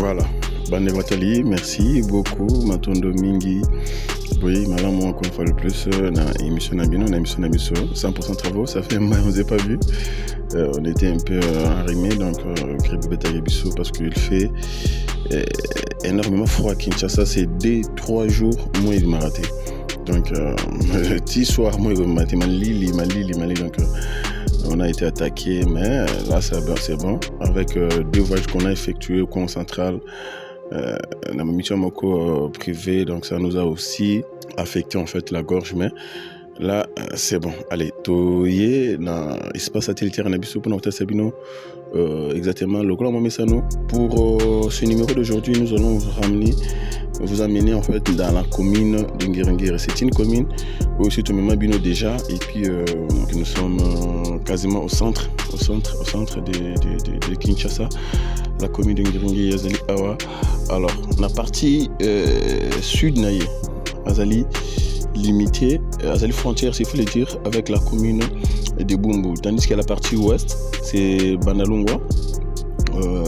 Voilà. Bande Watali, merci beaucoup. Matondo Mingi. Oui, madame, moi, encore une fois le plus, na émission Nabino, na émission Nabiso, 100% travaux, ça fait un mois, on ne s'est pas vu. On était un peu enrhumés, donc, Grébou Betaïbiso, parce qu'il fait énormément froid à Kinshasa, c'est 2-3 jours, moi, il m'a raté. Donc, petit soir, moi, il m'a raté, Mali, donc, on a été attaqué, mais là, c'est bon. Avec 2 voyages qu'on a effectués au coin central, la mission Moko privée, donc ça nous a aussi affecté en fait la gorge, mais là c'est bon. Allez, toye dans l'espace satellitaire en Abisso pour notre Sabino, exactement le grand Mamesano. Pour ce numéro d'aujourd'hui, nous allons vous amener en fait dans la commune de Ngirengere. C'est une commune où aussi tout le monde Bino déjà, et puis nous sommes quasiment au centre de Kinshasa, la commune de Ngirengere Yazali Awa. Alors, la partie sud naïe, Azali limité, Azali frontière, s'il faut le dire, avec la commune de Bumbu. Tandis que la partie ouest, c'est Bandalungwa.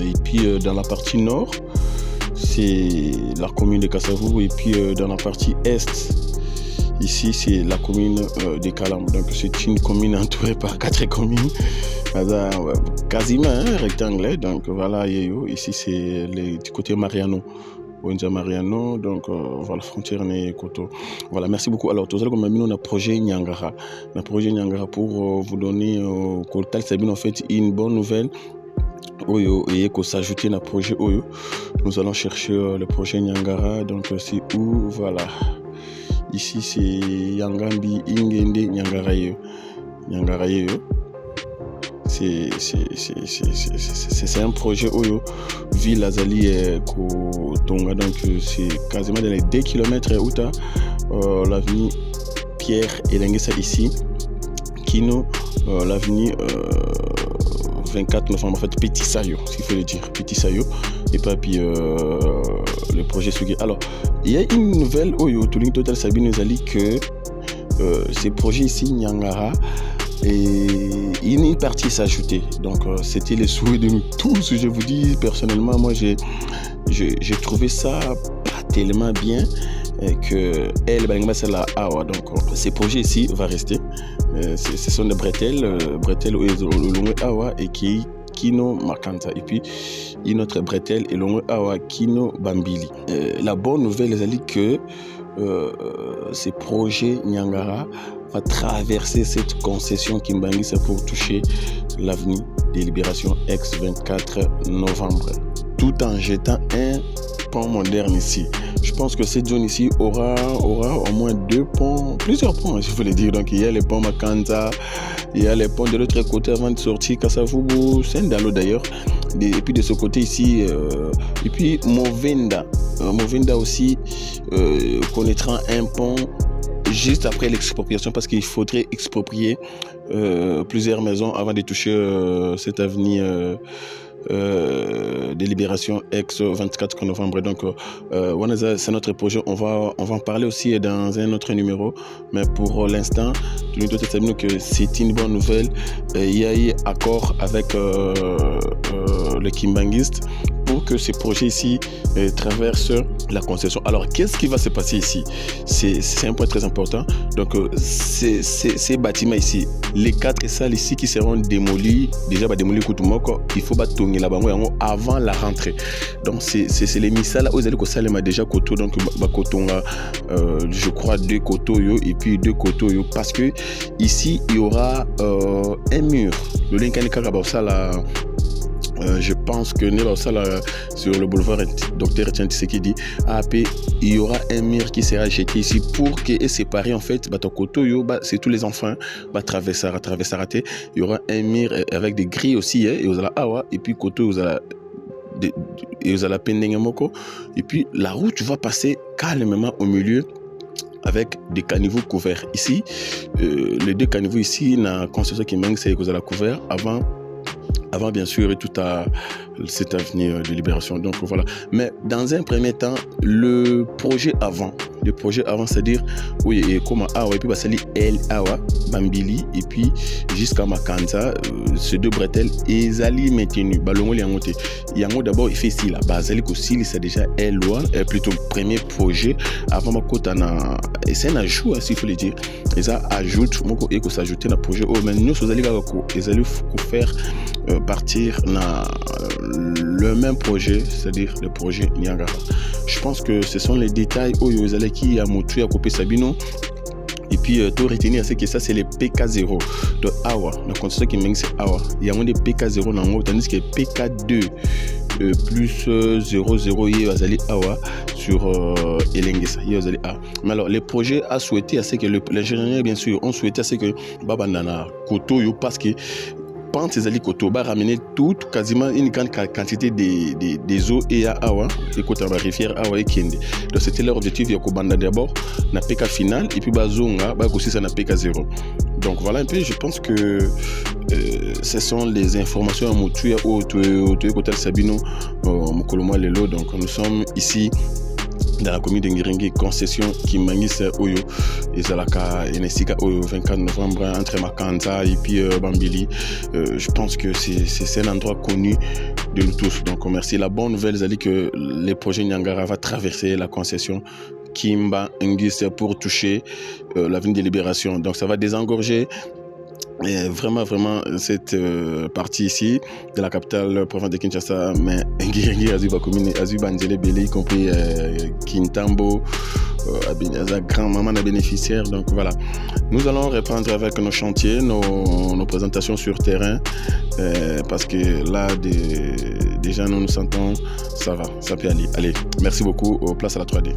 Et puis dans la partie nord, c'est la commune de Kassavou. Et puis dans la partie est, ici, c'est la commune de Kalam. Donc c'est une commune entourée par 4 communes. Quasiment un rectangle. Donc voilà, ici c'est du côté Mariano. Mariano, donc voilà, frontière n'est Koto. Voilà, merci beaucoup. Alors, tout à l'heure, comme on a un projet Nyangara. Un projet Nyangara pour vous donner, en fait, une bonne nouvelle. Oyo, et que s'ajouter à un projet Oyo. Nous allons chercher le projet Nyangara. Donc, c'est où? Voilà. Ici, c'est Yangambi Ingende Nyangara. Nyangara. C'est un projet Oyo, ville Azali Kotonga, donc c'est quasiment dans les 2 km où tu as l'avenue Pierre Elengesa ici, Kino, l'avenue 24 novembre, en fait Petit Sayo, s'il faut le dire, Petit Sayo, et puis le projet Sugi. Alors, il y a une nouvelle Oyo, Touling Total Sabine Azali que ces projets ici, Nyangara, et une partie s'ajouter. Donc c'était les souhaits de nous tous. Je vous dis personnellement, moi j'ai trouvé ça pas tellement bien que elle donc ces projets ici vont rester. Ce sont des bretelles longue awa et Kino Makanta, et puis une autre bretelle et longue awa Kino Bambili. La bonne nouvelle est que ces projets Nyangara va traverser cette concession Kimbangi, c'est pour toucher l'avenue des libérations ex-24 novembre, tout en jetant un pont moderne ici. Je pense que cette zone ici aura au moins 2 ponts, plusieurs ponts, je veux le dire. Donc il y a les ponts Makanta, il y a les ponts de l'autre côté avant de sortir Kasavubu, Sendalo d'ailleurs. Et puis de ce côté ici, et puis Movenda aussi connaîtra un pont juste après l'expropriation, parce qu'il faudrait exproprier plusieurs maisons avant de toucher cette avenue des libérations ex-24 novembre. Donc c'est notre projet, on va en parler aussi dans un autre numéro, mais pour l'instant nous devons que c'est une bonne nouvelle. Il y a eu accord avec les Kimbanguistes pour que ces projets ici traversent la concession. Alors qu'est-ce qui va se passer ici? C'est un point très important. Donc ces bâtiments ici, les 4 salles ici qui seront démolis, déjà démolis Koutoumoko, il faut tourner là-bas avant la rentrée. Donc c'est les misales là où ils allaient déjà Koto, donc Kotonga, je crois 2 Koto et puis 2 Koto parce que ici il y aura un mur. Le Linkanika là. Je pense que sur le boulevard Dr Etienne Tshisekedi AAP, il y aura un mur qui sera jeté ici pour que séparer en fait c'est tous les enfants traverser. Il y aura un mur avec des grilles aussi, et vous allez awa, et puis Koto vous allez Pendengamoko, et puis la route va passer calmement au milieu avec des caniveaux couverts. Ici les 2 caniveaux ici, la construction qui manque, c'est que vous allez couvert avant bien sûr et tout à cette avenue de libération. Donc voilà. Mais dans un premier temps, le projet avant, le projet avant, c'est-à-dire oui, et comme Awa et puis basali El Awa Bambili et puis jusqu'à Makanza, ces deux bretelles et Zali maintenu balongo liangote. Yango d'abord il fait ici la base, Zali aussi c'est déjà Elwa, plutôt premier projet avant ma côte na et c'est un ajout s'il faut le dire. Et ça ajoute moko et que s'ajouter dans projet oh mais nous Zali ko et Zali faire partir na le même projet, c'est-à-dire le projet Niangara. Je pense que ce sont les détails où vous allez qui a montré à couper Sabino. Et puis, tout retenir, c'est que ça, c'est les PK0 de Awa. Le constructeur qui mène, c'est Awa. Il y a des PK0 dans le tandis que PK2 plus 00, il y a Awa sur Elengesa. Mais alors, les projets à souhaiter, c'est que l'ingénieur, bien sûr, ont souhaité, c'est que Babandana Koto, parce que Pente et Zali Koto va ramener toute quasiment une grande quantité des eaux et à Awa et côté la rivière Awa et Kende. Donc c'était leur objectif il y a Kobanda d'abord na PK final et puis bazonga ba aussi ça na PK 0. Donc voilà un peu, je pense que ce sont les informations à Moutuya au côté Sabino Mokolomo Lelo. Donc nous sommes ici dans la commune de Ngiringi, concession qui mangisse Oyo et Zalaka et Nesika Oyo 24 novembre entre Makanza et puis Bambili. Je pense que c'est un endroit connu de nous tous. Donc merci. La bonne nouvelle, c'est que les projets Niangara va traverser la concession Kimba Ngis pour toucher l'avenue de Libération. Donc ça va désengorger. Et vraiment cette partie ici de la capitale province de Kinshasa, mais Ngiringi Azuba commune Azuba Nzele Bele, y compris Kintambo, grand maman des bénéficiaires. Donc voilà, nous allons reprendre avec nos chantiers, nos présentations sur terrain, parce que là déjà nous sentons ça va, ça peut aller. Allez, merci beaucoup, place à la 3D.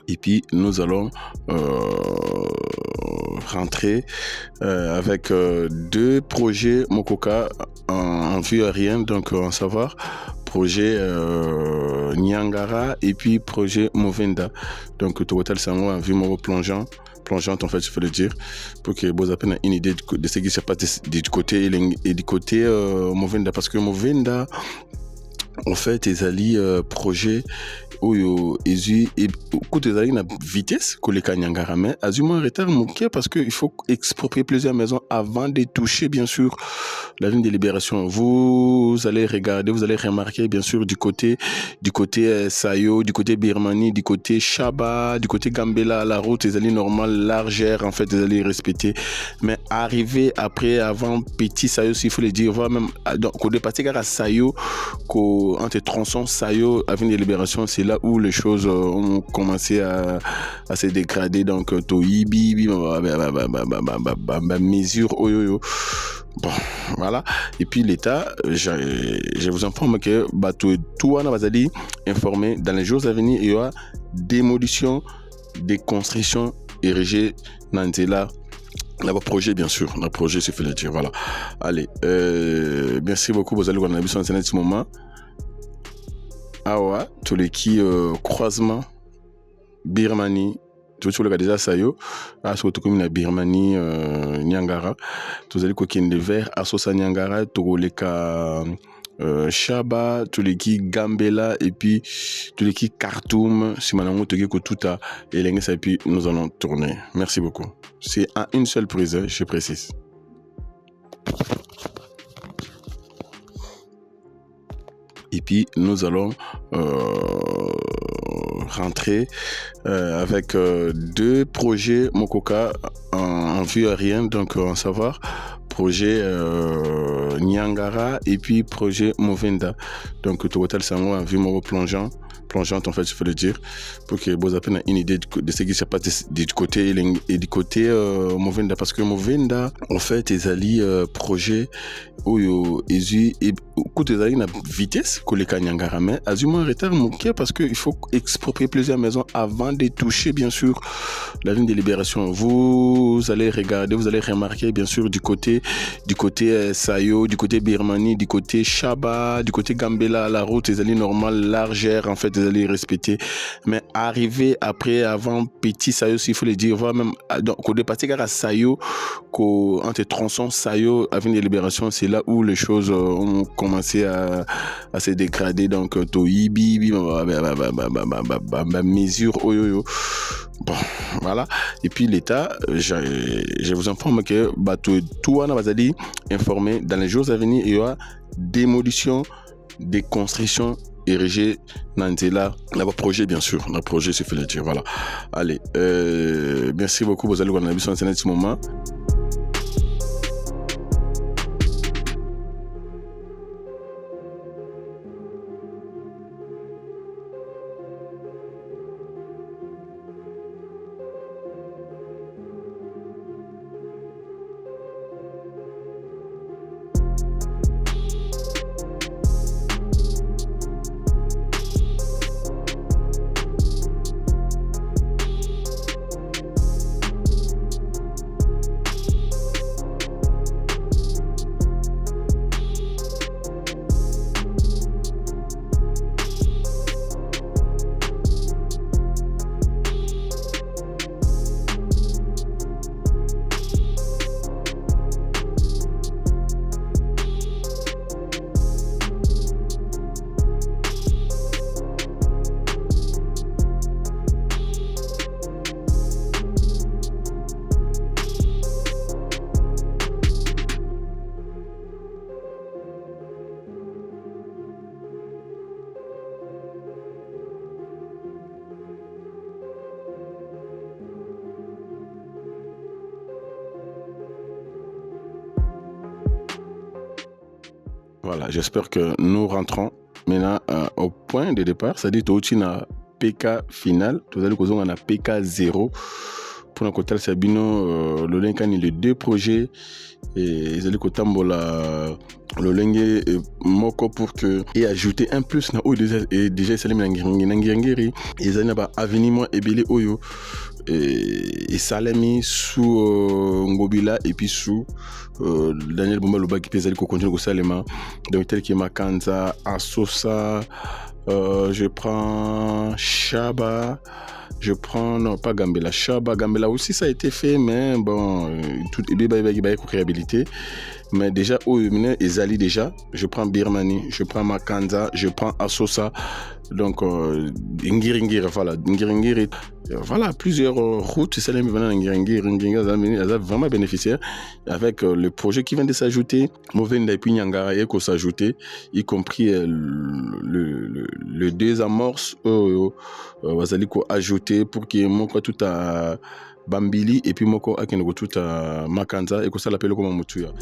Et puis nous allons rentrer avec deux projets Mokoka en vue aérienne, donc en savoir projet Niangara et puis projet Movenda. Donc total c'est en vue plongeante en fait, il faut le dire, pour que vous ayez une idée de ce qui se passe du côté et du côté Movenda, parce que Movenda en fait ils projet où ils écoute la vitesse que les Kanyangara, mais azuma retard manqué parce que il faut exproprier plusieurs maisons avant de toucher bien sûr la ligne de libération. Vous allez regarder, vous allez remarquer bien sûr du côté Sayo, du côté Birmanie, du côté Chaba, du côté Gambela, la route ils allaient normale, largeur en fait ils allaient respecter, mais arriver après avant petit Sayo, s'il faut le dire, voir même donc au départ à Sayo, entre tronçon Sayo, avenue de libération, c'est là où les choses ont commencé à se dégrader. Donc Toyibi mesure Bon, voilà. Et puis l'État, je vous informe que tout on va aller informer dans les jours à venir, il y aura démolition des constructions érigées dans là. Le projet, bien sûr. Le projet, c'est fait le dire. Voilà. Allez, merci beaucoup. Vous allez voir la en ce moment. Ah ouais, tous les qui croisement Birmanie. Tout le monde déjà ça yo, à ce que la Birmanie Niangara, tous les coquins de verre, à Sosa Niangara, tous les cas Shaba, tous les qui Gambela et puis tous les qui Khartoum, si maintenant tu que tout a et puis nous allons tourner. Merci beaucoup. C'est à une seule prise, je précise. Et puis nous allons rentrer avec deux projets Mokoka en vue aérienne, donc en savoir projet Niangara et puis projet Movenda. Donc total c'est en vue plongeante en fait, je peux le dire, pour que vous ayez une idée de ce qui se passe du côté Movenda, parce que Movenda en fait ils allient projet où ils écoute ils allient la vitesse que les Niangara, mais azuma un retard moqué parce que il faut exproprier plusieurs maisons avant de toucher bien sûr la ligne de libération. Vous allez regarder, vous allez remarquer bien sûr du côté Sayo, du côté Birmanie, du côté Shaba, du côté Gambela, la route ils allient normale, largeur en fait ils allient respecter, mais arriver après avant petit Sayo, s'il faut le dire, voir même donc au départ à Sayo, entre tronçons Sayo avenue de libération, c'est là où les choses ont commencé à se dégrader. Donc Toyibi mesure bon voilà. Et puis l'État, je vous informe que tout on va aller informer dans les jours à venir, il y aura démolition des constructions érigées dans là. Le projet, bien sûr. Le projet, c'est fait le dire. Voilà. Allez, merci beaucoup. Vous allez voir la mission en ce moment. Voilà, j'espère que nous rentrons maintenant au point de départ, c'est-à-dire que tu as PK final, tu as un PK 0 pour notre côté Sabino, le link les deux projets et ils allaient tambola le lenge moko pour que et ajouter un plus na o déjà salim ngiri ils allaient ba avenir moi ebele oyo et salami sous ngobila et puis sous Daniel Bumba Loba qui peut aller continuer au salema donc tel que Makanza Asosa, je prends Shaba, je prends non pas Gambela, Shaba, Gambela aussi ça a été fait, mais bon tout est réhabilité. Mais déjà ils allient déjà, je prends Birmanie, je prends Makanza, je prends Asosa, donc Ngiri voilà plusieurs routes, c'est Ngiri vraiment bénéficiaire avec le projet qui vient de s'ajouter, Movenda et puis Niangara et qu'on s'ajouter, y compris le désamorce Vazaliko ajouté pour qu'il y ait tout à Bambili et puis moko akenoko tout à Makanza et que ça l'appelle comme Mutuya.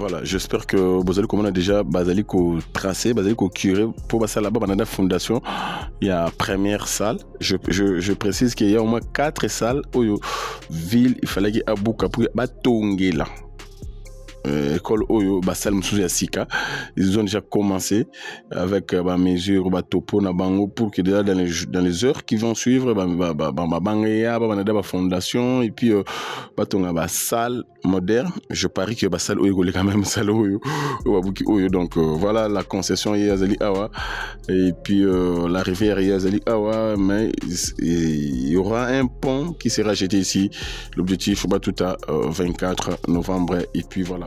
Voilà, j'espère que vous allez comment déjà basali ko tracé, basali ko curé pour passer là-bas dans la fondation. Il y a première salle. Je précise qu'il y a au moins 4 salles où ville il fallait qu'il y ait Abuka pour batonger là. École Oyo, Basal Moussouya Sika, ils ont déjà commencé avec ma mesure topo na bango pour que déjà dans les heures qui vont suivre, la fondation et puis ba salle moderne. Je parie que Basal Oyo est quand même salle Oyo, donc voilà la concession Yazali Awa et puis la rivière Yazali Awa, mais il y aura un pont qui sera jeté ici. L'objectif tout à 24 novembre et puis voilà.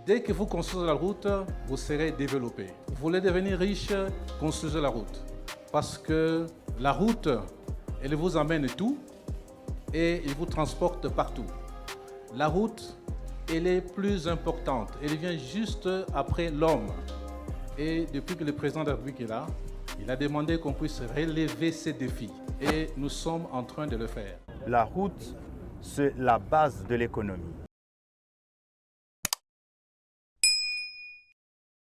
Dès que vous construisez la route, vous serez développé. Vous voulez devenir riche, construisez la route. Parce que la route, elle vous amène tout et elle vous transporte partout. La route, elle est plus importante. Elle vient juste après l'homme. Et depuis que le président de la République est là, il a demandé qu'on puisse relever ces défis. Et nous sommes en train de le faire. La route, c'est la base de l'économie.